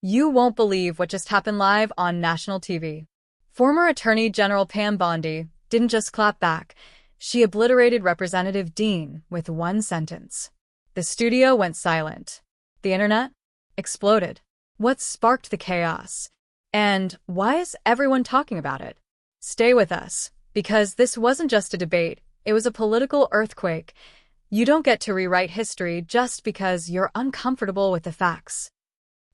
You won't believe what just happened live on national TV. Former Attorney General Pam Bondi didn't just clap back. She obliterated Representative Dean with one sentence. The studio went silent. The internet exploded. What sparked the chaos? And why is everyone talking about it? Stay with us, because this wasn't just a debate, it was a political earthquake. You don't get to rewrite history just because you're uncomfortable with the facts.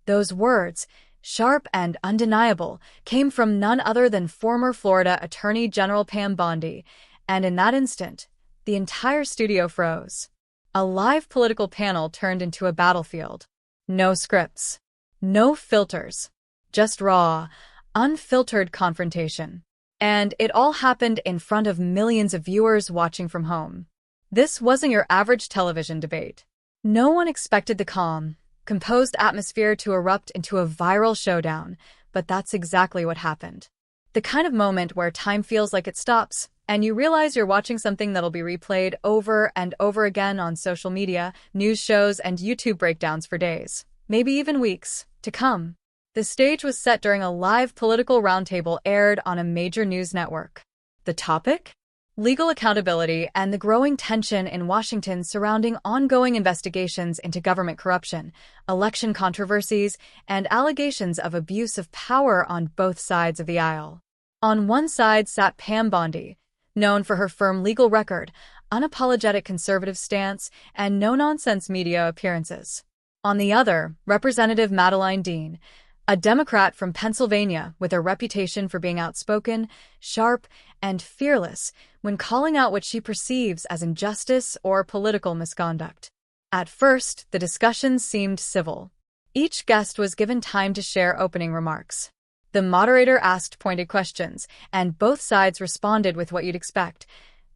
Those words, sharp and undeniable, came from none other than former Florida Attorney General Pam Bondi, and in that instant, the entire studio froze. A live political panel turned into a battlefield. No scripts. No filters. Just raw, unfiltered confrontation. And it all happened in front of millions of viewers watching from home. This wasn't your average television debate. No one expected the calm, composed atmosphere to erupt into a viral showdown, but that's exactly what happened. The kind of moment where time feels like it stops, and you realize you're watching something that'll be replayed over and over again on social media, news shows, and YouTube breakdowns for days, maybe even weeks, to come. The stage was set during a live political roundtable aired on a major news network. The topic? Legal accountability and the growing tension in Washington surrounding ongoing investigations into government corruption, election controversies, and allegations of abuse of power on both sides of the aisle. On one side sat Pam Bondi, known for her firm legal record, unapologetic conservative stance, and no-nonsense media appearances. On the other, Representative Madeleine Dean, a Democrat from Pennsylvania with a reputation for being outspoken, sharp, and fearless when calling out what she perceives as injustice or political misconduct. At first, the discussion seemed civil. Each guest was given time to share opening remarks. The moderator asked pointed questions, and both sides responded with what you'd expect: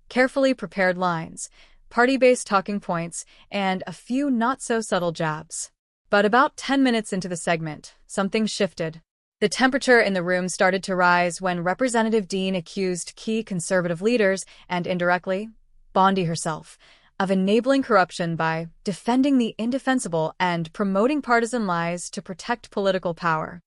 carefully prepared lines, party-based talking points, and a few not-so-subtle jabs. But about 10 minutes into the segment, something shifted. The temperature in the room started to rise when Representative Dean accused key conservative leaders, and indirectly, Bondi herself, of enabling corruption by defending the indefensible and promoting partisan lies to protect political power.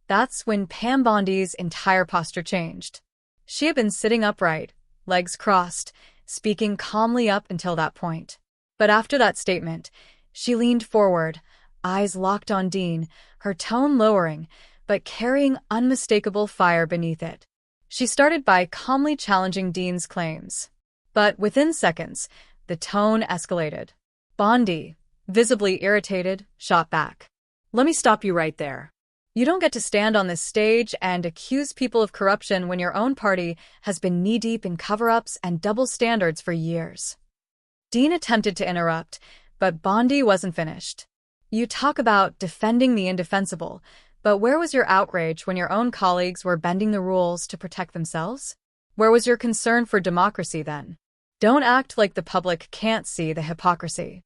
That's when Pam Bondi's entire posture changed. She had been sitting upright, legs crossed, speaking calmly up until that point. But after that statement, she leaned forward, eyes locked on Dean, her tone lowering, but carrying unmistakable fire beneath it. She started by calmly challenging Dean's claims. But within seconds, the tone escalated. Bondi, visibly irritated, shot back. "Let me stop you right there. You don't get to stand on this stage and accuse people of corruption when your own party has been knee-deep in cover-ups and double standards for years." Dean attempted to interrupt, but Bondi wasn't finished. "You talk about defending the indefensible, but where was your outrage when your own colleagues were bending the rules to protect themselves? Where was your concern for democracy then? Don't act like the public can't see the hypocrisy."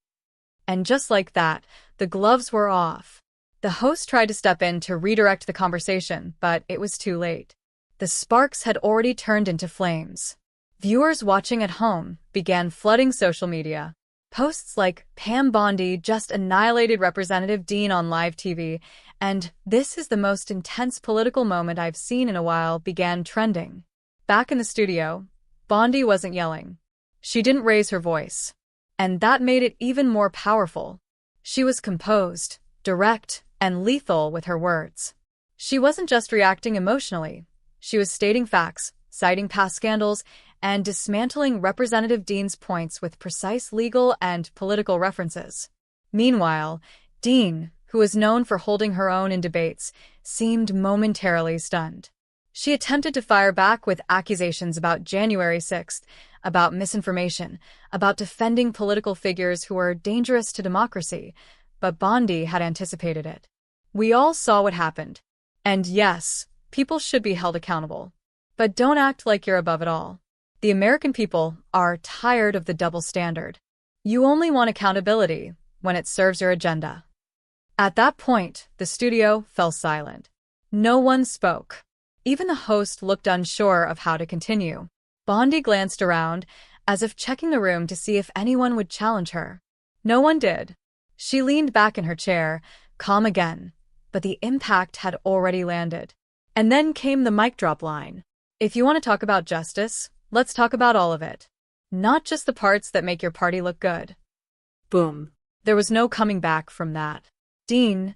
And just like that, the gloves were off. The host tried to step in to redirect the conversation, but it was too late. The sparks had already turned into flames. Viewers watching at home began flooding social media. Posts like "Pam Bondi just annihilated Representative Dean on live TV," and "This is the most intense political moment I've seen in a while" began trending. Back in the studio, Bondi wasn't yelling. She didn't raise her voice. And that made it even more powerful. She was composed, direct, and lethal with her words. She wasn't just reacting emotionally. She was stating facts, citing past scandals, and dismantling Representative Dean's points with precise legal and political references. Meanwhile, Dean, who was known for holding her own in debates, seemed momentarily stunned. She attempted to fire back with accusations about January 6th, about misinformation, about defending political figures who were dangerous to democracy, but Bondi had anticipated it. We all saw what happened. And yes, people should be held accountable. But don't act like you're above it all. The American people are tired of the double standard. You only want accountability when it serves your agenda. At that point, the studio fell silent. No one spoke. Even the host looked unsure of how to continue. Bondi glanced around, as if checking the room to see if anyone would challenge her. No one did. She leaned back in her chair, calm again, but the impact had already landed. And then came the mic drop line. If you want to talk about justice, let's talk about all of it. Not just the parts that make your party look good. Boom. There was no coming back from that. Dean,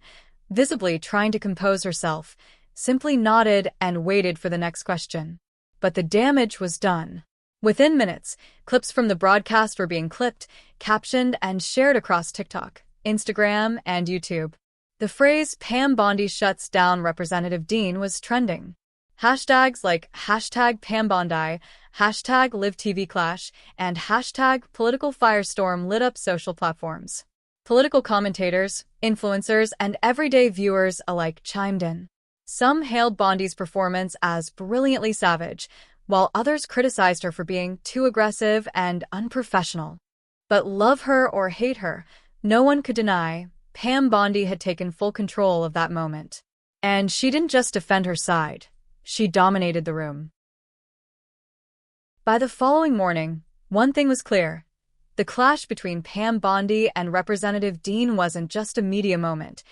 visibly trying to compose herself, simply nodded and waited for the next question. But the damage was done. Within minutes, clips from the broadcast were being clipped, captioned, and shared across TikTok, Instagram, and YouTube. The phrase "Pam Bondi shuts down Representative Dean" was trending. Hashtags like #Pam Bondi, #LiveTVClash, and #PoliticalFirestorm lit up social platforms. Political commentators, influencers, and everyday viewers alike chimed in. Some hailed Bondi's performance as brilliantly savage, while others criticized her for being too aggressive and unprofessional. But love her or hate her, no one could deny Pam Bondi had taken full control of that moment. And she didn't just defend her side, she dominated the room. By the following morning, one thing was clear. The clash between Pam Bondi and Representative Dean wasn't just a media moment,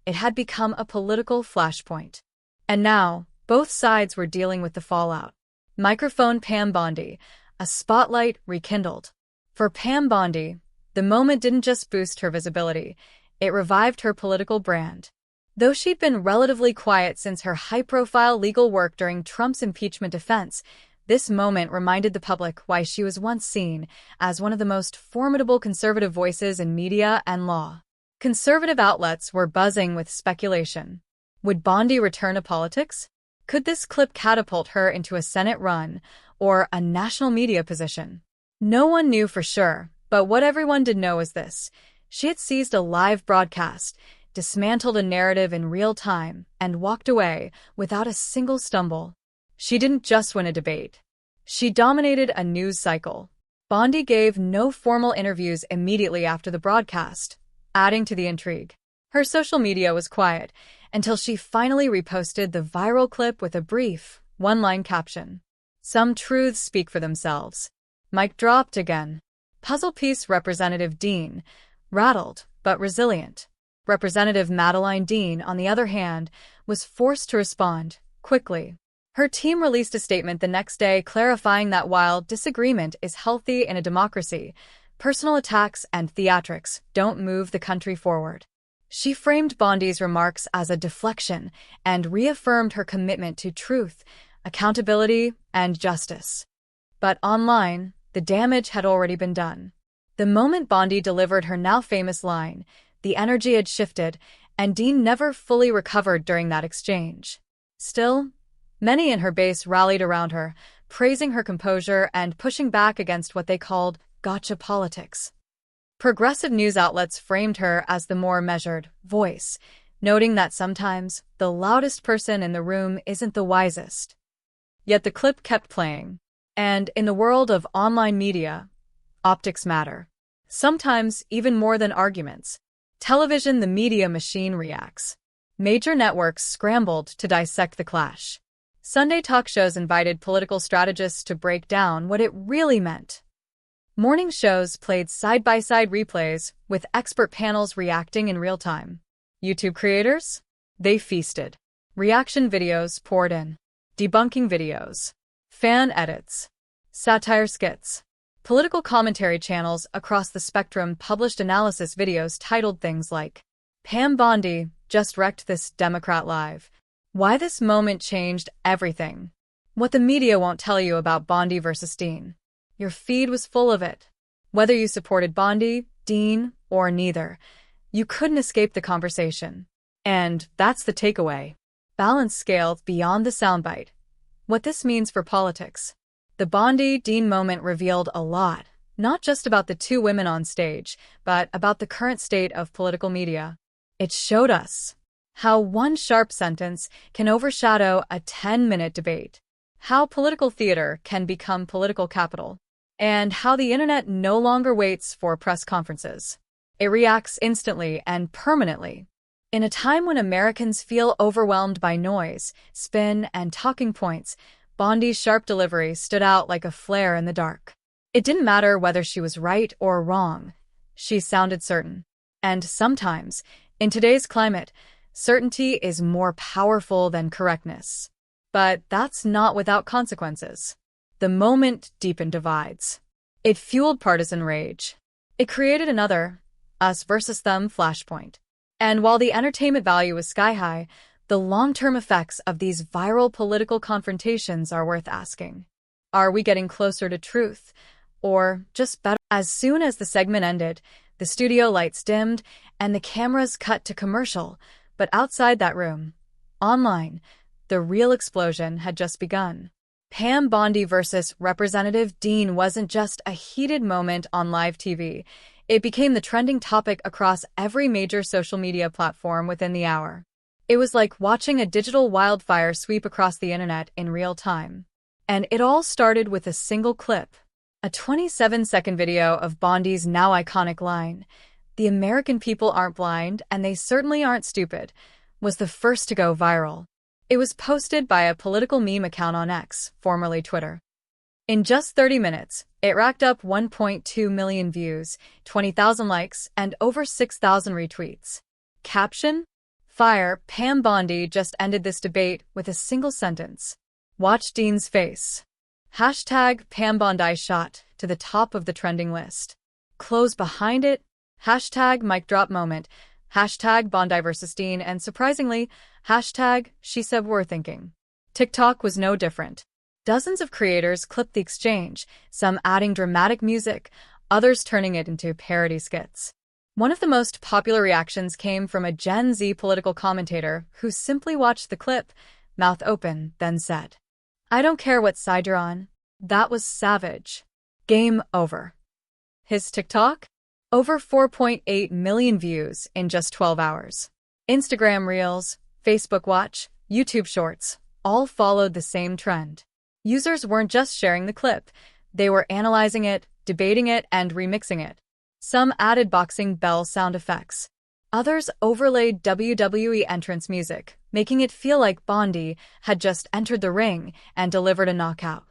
it had become a political flashpoint. And now, both sides were dealing with the fallout. Microphone Pam Bondi, a spotlight rekindled. For Pam Bondi, the moment didn't just boost her visibility, it revived her political brand. Though she'd been relatively quiet since her high-profile legal work during Trump's impeachment defense, this moment reminded the public why she was once seen as one of the most formidable conservative voices in media and law. Conservative outlets were buzzing with speculation. Would Bondi return to politics? Could this clip catapult her into a Senate run or a national media position? No one knew for sure, but what everyone did know is this. She had seized a live broadcast, dismantled a narrative in real time, and walked away without a single stumble. She didn't just win a debate. She dominated a news cycle. Bondi gave no formal interviews immediately after the broadcast, adding to the intrigue. Her social media was quiet until she finally reposted the viral clip with a brief, one-line caption. Some truths speak for themselves. Mic dropped again. Puzzle piece Representative Dean, rattled but resilient. Representative Madeleine Dean, on the other hand, was forced to respond quickly. Her team released a statement the next day clarifying that while disagreement is healthy in a democracy, personal attacks and theatrics don't move the country forward. She framed Bondi's remarks as a deflection and reaffirmed her commitment to truth, accountability, and justice. But online, the damage had already been done. The moment Bondi delivered her now famous line, the energy had shifted, and Dean never fully recovered during that exchange. Still, many in her base rallied around her, praising her composure and pushing back against what they called gotcha politics. Progressive news outlets framed her as the more measured voice, noting that sometimes the loudest person in the room isn't the wisest. Yet the clip kept playing. And in the world of online media, optics matter. Sometimes even more than arguments. Television, the media machine, reacts. Major networks scrambled to dissect the clash. Sunday talk shows invited political strategists to break down what it really meant. Morning shows played side-by-side replays, with expert panels reacting in real time. YouTube creators? They feasted. Reaction videos poured in. Debunking videos. Fan edits. Satire skits. Political commentary channels across the spectrum published analysis videos titled things like, "Pam Bondi just wrecked this Democrat live. Why this moment changed everything. What the media won't tell you about Bondi versus Dean." Your feed was full of it. Whether you supported Bondi, Dean, or neither, you couldn't escape the conversation. And that's the takeaway. Balance scaled beyond the soundbite. What this means for politics. The Bondi-Dean moment revealed a lot, not just about the two women on stage, but about the current state of political media. It showed us how one sharp sentence can overshadow a 10-minute debate, how political theater can become political capital, and how the internet no longer waits for press conferences. It reacts instantly and permanently. In a time when Americans feel overwhelmed by noise, spin, and talking points, Bondi's sharp delivery stood out like a flare in the dark. It didn't matter whether she was right or wrong. She sounded certain. And sometimes, in today's climate, certainty is more powerful than correctness. But that's not without consequences. The moment deepened divides. It fueled partisan rage. It created another us versus them flashpoint. And while the entertainment value is sky high, the long-term effects of these viral political confrontations are worth asking. Are we getting closer to truth? Or just better? As soon as the segment ended, the studio lights dimmed and the cameras cut to commercial. But outside that room, online, the real explosion had just begun. Pam Bondi versus Representative Dean wasn't just a heated moment on live TV. It became the trending topic across every major social media platform within the hour. It was like watching a digital wildfire sweep across the internet in real time. And it all started with a single clip. A 27-second video of Bondi's now iconic line, "The American people aren't blind, and they certainly aren't stupid," was the first to go viral. It was posted by a political meme account on X, formerly Twitter. In just 30 minutes, it racked up 1.2 million views, 20,000 likes, and over 6,000 retweets. Caption? Fire, Pam Bondi just ended this debate with a single sentence. Watch Dean's face. Hashtag Pam Bondi shot to the top of the trending list. Close behind it. Hashtag mic drop moment. Hashtag Bondi versus Dean, and surprisingly, hashtag she said we're thinking. TikTok was no different. Dozens of creators clipped the exchange, some adding dramatic music, others turning it into parody skits. One of the most popular reactions came from a Gen Z political commentator who simply watched the clip, mouth open, then said, "I don't care what side you're on. That was savage. Game over." His TikTok? Over 4.8 million views in just 12 hours. Instagram Reels, Facebook Watch, YouTube Shorts, all followed the same trend. Users weren't just sharing the clip, they were analyzing it, debating it, and remixing it. Some added boxing bell sound effects. Others overlaid WWE entrance music, making it feel like Bondi had just entered the ring and delivered a knockout.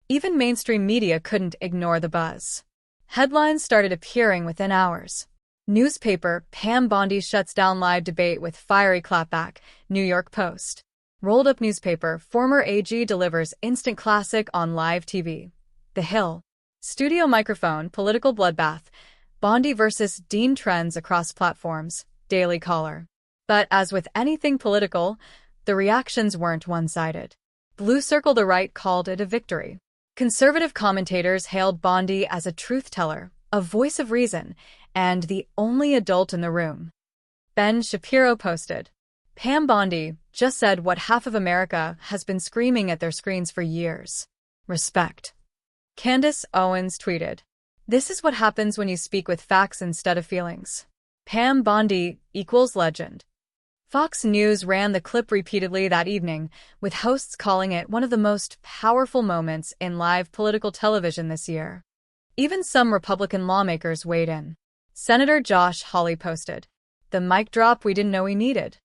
Even mainstream media couldn't ignore the buzz. Headlines started appearing within hours. Newspaper, Pam Bondi shuts down live debate with fiery clapback, New York Post. Rolled up newspaper, former AG delivers instant classic on live TV. The Hill. Studio microphone, political bloodbath. Bondi versus Dean trends across platforms, Daily Caller. But as with anything political, the reactions weren't one-sided. Blue Circle the right called it a victory. Conservative commentators hailed Bondi as a truth-teller, a voice of reason, and the only adult in the room. Ben Shapiro posted, "Pam Bondi just said what half of America has been screaming at their screens for years. Respect." Candace Owens tweeted, "This is what happens when you speak with facts instead of feelings. Pam Bondi equals legend." Fox News ran the clip repeatedly that evening, with hosts calling it one of the most powerful moments in live political television this year. Even some Republican lawmakers weighed in. Senator Josh Hawley posted, "The mic drop we didn't know we needed."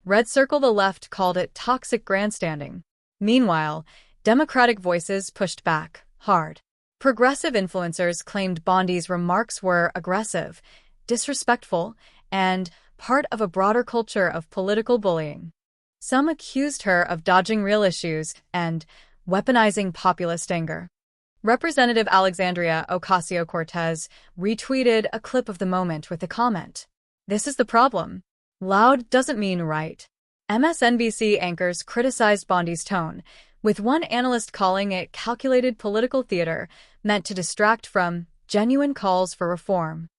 Red Circle the left called it toxic grandstanding. Meanwhile, Democratic voices pushed back, hard. Progressive influencers claimed Bondi's remarks were aggressive, disrespectful, and part of a broader culture of political bullying. Some accused her of dodging real issues and weaponizing populist anger. Representative Alexandria Ocasio-Cortez retweeted a clip of the moment with the comment, "This is the problem. Loud doesn't mean right." MSNBC anchors criticized Bondi's tone, with one analyst calling it calculated political theater meant to distract from genuine calls for reform.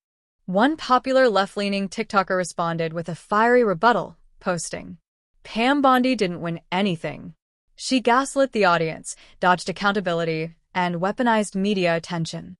One popular left-leaning TikToker responded with a fiery rebuttal, posting, "Pam Bondi didn't win anything. She gaslit the audience, dodged accountability, and weaponized media attention."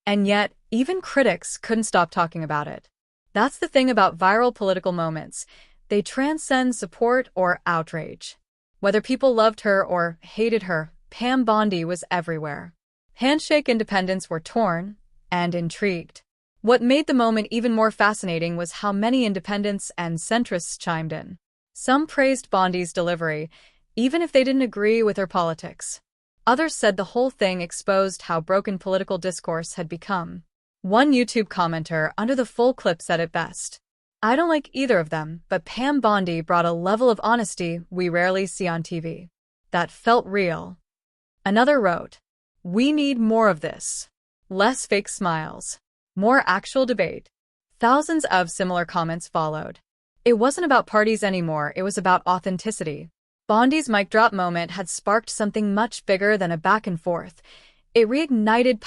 And yet, even critics couldn't stop talking about it. That's the thing about viral political moments. They transcend support or outrage. Whether people loved her or hated her, Pam Bondi was everywhere. Handshake independents were torn and intrigued. What made the moment even more fascinating was how many independents and centrists chimed in. Some praised Bondi's delivery, even if they didn't agree with her politics. Others said the whole thing exposed how broken political discourse had become. One YouTube commenter under the full clip said it best, I don't like either of them, but Pam Bondi brought a level of honesty we rarely see on TV. That felt real. Another wrote, "We need more of this. Less fake smiles. More actual debate." Thousands of similar comments followed. It wasn't about parties anymore, it was about authenticity. Bondi's mic drop moment had sparked something much bigger than a back and forth. It reignited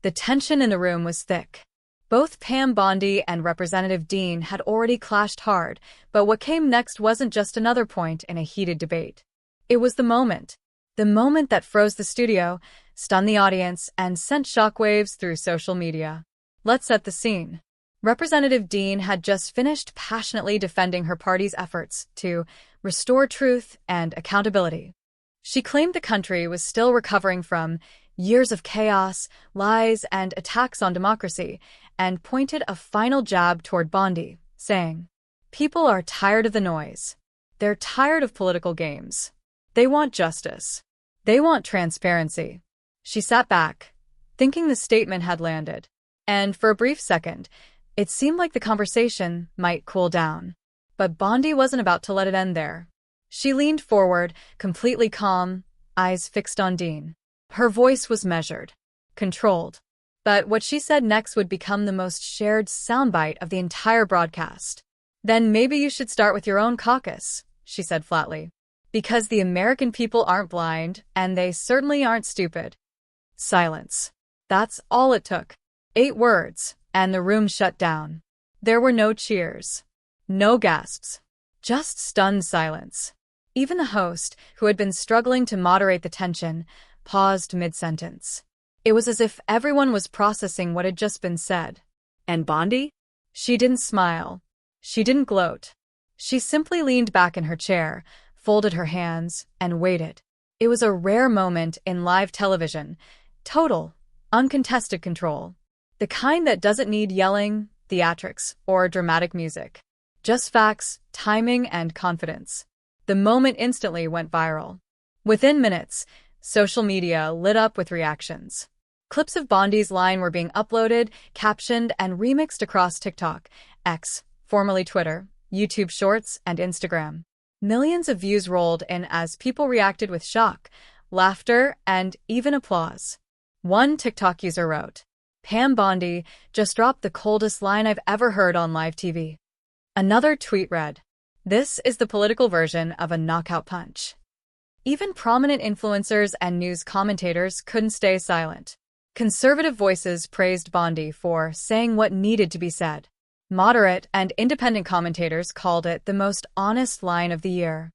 the tension in the room was thick. Both Pam Bondi and Representative Dean had already clashed hard, but what came next wasn't just another point in a heated debate. It was the moment. The moment that froze the studio, stunned the audience, and sent shockwaves through social media. Let's set the scene. Representative Dean had just finished passionately defending her party's efforts to restore truth and accountability. She claimed the country was still recovering from years of chaos, lies, and attacks on democracy, and pointed a final jab toward Bondi, saying, "People are tired of the noise. They're tired of political games. They want justice. They want transparency." She sat back, thinking the statement had landed. And for a brief second, it seemed like the conversation might cool down. But Bondi wasn't about to let it end there. She leaned forward, completely calm, eyes fixed on Dean. Her voice was measured, controlled. But what she said next would become the most shared soundbite of the entire broadcast. "Then maybe you should start with your own caucus," she said flatly. "Because the American people aren't blind, and they certainly aren't stupid." Silence. That's all it took. 8 words, and the room shut down. There were no cheers. No gasps. Just stunned silence. Even the host, who had been struggling to moderate the tension, paused mid-sentence. It was as if everyone was processing what had just been said. And Bondi? She didn't smile. She didn't gloat. She simply leaned back in her chair, folded her hands, and waited. It was a rare moment in live television. Total, uncontested control. The kind that doesn't need yelling, theatrics, or dramatic music. Just facts, timing, and confidence. The moment instantly went viral. Within minutes, social media lit up with reactions. Clips of Bondi's line were being uploaded, captioned, and remixed across TikTok, X, formerly Twitter, YouTube Shorts, and Instagram. Millions of views rolled in as people reacted with shock, laughter, and even applause. One TikTok user wrote, "Pam Bondi just dropped the coldest line I've ever heard on live TV." Another tweet read, "This is the political version of a knockout punch." Even prominent influencers and news commentators couldn't stay silent. Conservative voices praised Bondi for saying what needed to be said. Moderate and independent commentators called it the most honest line of the year.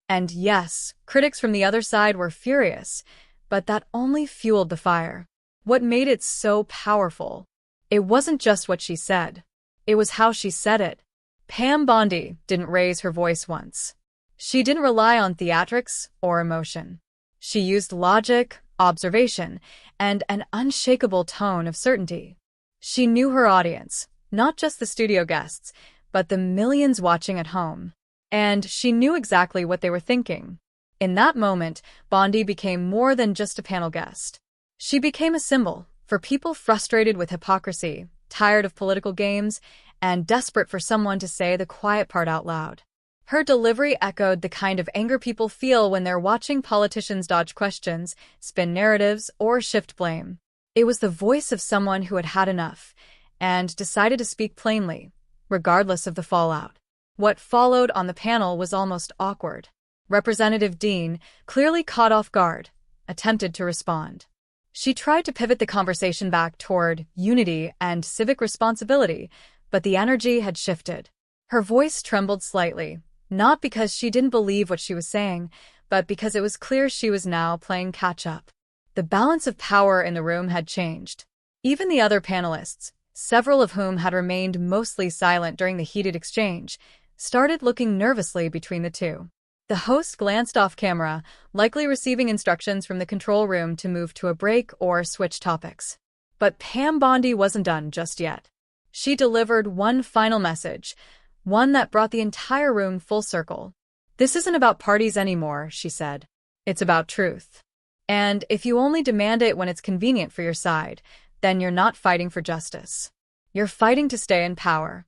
And yes, critics from the other side were furious, but that only fueled the fire. What made it so powerful? It wasn't just what she said. It was how she said it. Pam Bondi didn't raise her voice once. She didn't rely on theatrics or emotion. She used logic, observation, and an unshakable tone of certainty. She knew her audience, not just the studio guests, but the millions watching at home. And she knew exactly what they were thinking. In that moment, Bondi became more than just a panel guest. She became a symbol for people frustrated with hypocrisy, tired of political games, and desperate for someone to say the quiet part out loud. Her delivery echoed the kind of anger people feel when they're watching politicians dodge questions, spin narratives, or shift blame. It was the voice of someone who had had enough and decided to speak plainly, regardless of the fallout. What followed on the panel was almost awkward. Representative Dean, clearly caught off guard, attempted to respond. She tried to pivot the conversation back toward unity and civic responsibility, but the energy had shifted. Her voice trembled slightly, not because she didn't believe what she was saying, but because it was clear she was now playing catch-up. The balance of power in the room had changed. Even the other panelists, several of whom had remained mostly silent during the heated exchange, started looking nervously between the two. The host glanced off camera, likely receiving instructions from the control room to move to a break or switch topics. But Pam Bondi wasn't done just yet. She delivered one final message, one that brought the entire room full circle. "This isn't about parties anymore," she said. "It's about truth. And if you only demand it when it's convenient for your side, then you're not fighting for justice. You're fighting to stay in power."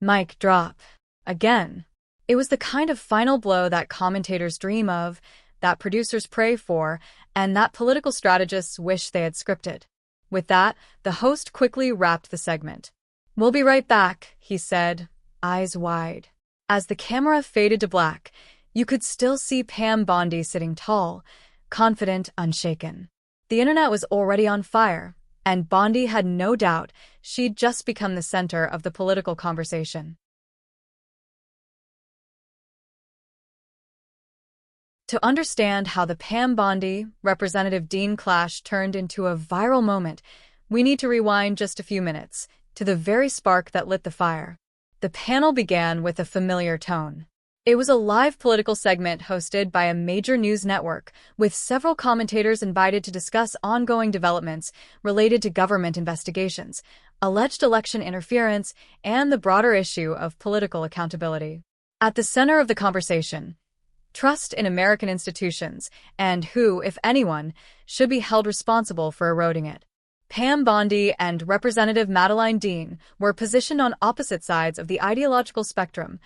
Mic drop. Again. It was the kind of final blow that commentators dream of, that producers pray for, and that political strategists wish they had scripted. With that, the host quickly wrapped the segment. "We'll be right back," he said, eyes wide. As the camera faded to black, you could still see Pam Bondi sitting tall, confident, unshaken. The internet was already on fire, and Bondi had no doubt she'd just become the center of the political conversation. To understand how the Pam Bondi-Representative Dean clash turned into a viral moment, we need to rewind just a few minutes to the very spark that lit the fire. The panel began with a familiar tone. It was a live political segment hosted by a major news network, with several commentators invited to discuss ongoing developments related to government investigations, alleged election interference, and the broader issue of political accountability. At the center of the conversation, trust in American institutions, and who, if anyone, should be held responsible for eroding it. Pam Bondi and Representative Madeleine Dean were positioned on opposite sides of the ideological spectrum,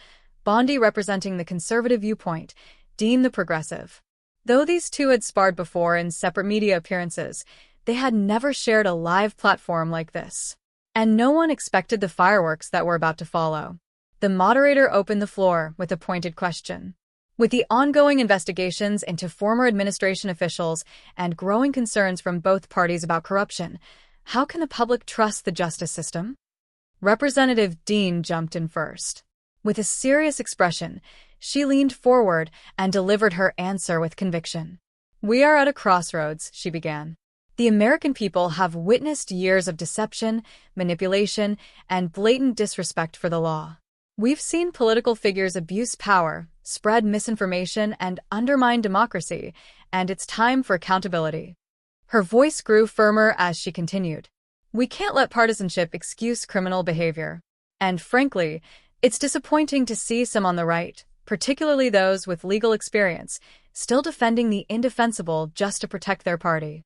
Bondi representing the conservative viewpoint, Dean the progressive. Though these two had sparred before in separate media appearances, they had never shared a live platform like this. And no one expected the fireworks that were about to follow. The moderator opened the floor with a pointed question. With the ongoing investigations into former administration officials and growing concerns from both parties about corruption, how can the public trust the justice system? Representative Dean jumped in first. With a serious expression, she leaned forward and delivered her answer with conviction. "We are at a crossroads," she began. "The American people have witnessed years of deception, manipulation, and blatant disrespect for the law. We've seen political figures abuse power, spread misinformation, and undermine democracy, and it's time for accountability." Her voice grew firmer as she continued. "We can't let partisanship excuse criminal behavior. And frankly, it's disappointing to see some on the right, particularly those with legal experience, still defending the indefensible just to protect their party."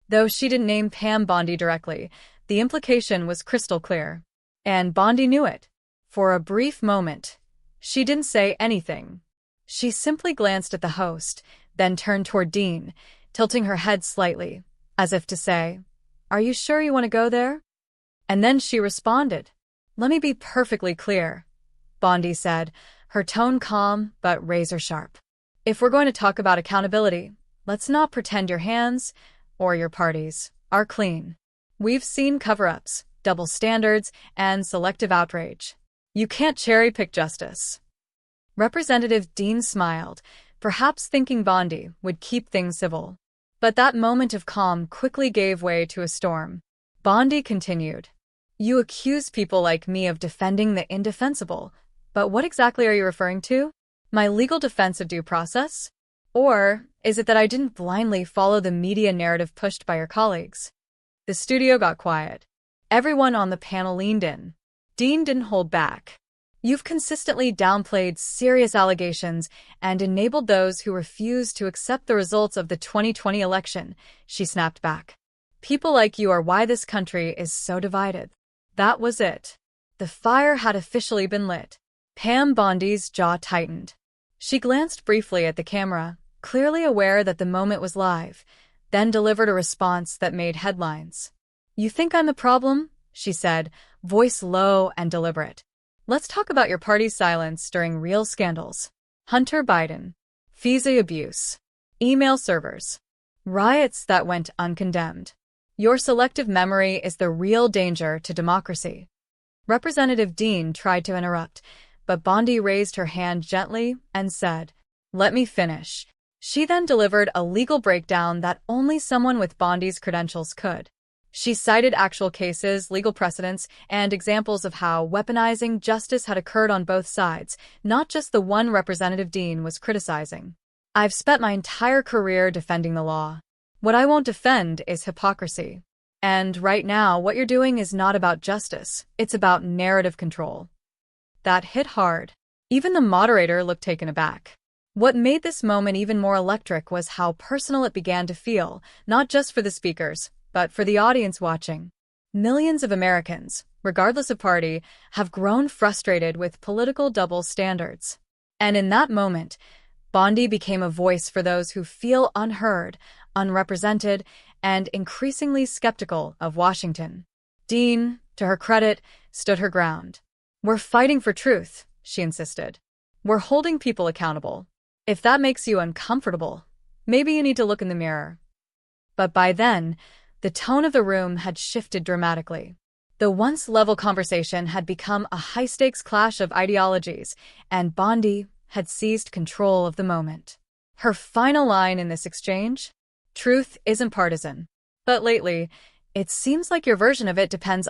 Though she didn't name Pam Bondi directly, the implication was crystal clear. And Bondi knew it. For a brief moment, she didn't say anything. She simply glanced at the host, then turned toward Dean, tilting her head slightly, as if to say, "Are you sure you want to go there?" And then she responded. "Let me be perfectly clear," Bondi said, her tone calm but razor-sharp. "If we're going to talk about accountability, let's not pretend your hands, or your parties, are clean. We've seen cover-ups, double standards, and selective outrage. You can't cherry-pick justice." Representative Dean smiled, perhaps thinking Bondi would keep things civil. But that moment of calm quickly gave way to a storm. Bondi continued. "You accuse people like me of defending the indefensible, but what exactly are you referring to? My legal defense of due process? Or is it that I didn't blindly follow the media narrative pushed by your colleagues?" The studio got quiet. Everyone on the panel leaned in. Dean didn't hold back. "You've consistently downplayed serious allegations and enabled those who refuse to accept the results of the 2020 election," she snapped back. "People like you are why this country is so divided." That was it. The fire had officially been lit. Pam Bondi's jaw tightened. She glanced briefly at the camera, clearly aware that the moment was live, then delivered a response that made headlines. "You think I'm the problem?" she said, voice low and deliberate. "Let's talk about your party's silence during real scandals. Hunter Biden, FISA abuse, email servers, riots that went uncondemned. Your selective memory is the real danger to democracy." Representative Dean tried to interrupt, but Bondi raised her hand gently and said, "Let me finish." She then delivered a legal breakdown that only someone with Bondi's credentials could. She cited actual cases, legal precedents, and examples of how weaponizing justice had occurred on both sides, not just the one Representative Dean was criticizing. "I've spent my entire career defending the law. What I won't defend is hypocrisy. And right now, what you're doing is not about justice, it's about narrative control." That hit hard. Even the moderator looked taken aback. What made this moment even more electric was how personal it began to feel, not just for the speakers, but for the audience watching. Millions of Americans, regardless of party, have grown frustrated with political double standards. And in that moment, Bondi became a voice for those who feel unheard, unrepresented, and increasingly skeptical of Washington. Dean, to her credit, stood her ground. "We're fighting for truth," she insisted. "We're holding people accountable. If that makes you uncomfortable, maybe you need to look in the mirror." But by then, the tone of the room had shifted dramatically. The once level conversation had become a high-stakes clash of ideologies, and Bondi had seized control of the moment. Her final line in this exchange? "Truth isn't partisan. But lately, it seems like your version of it depends on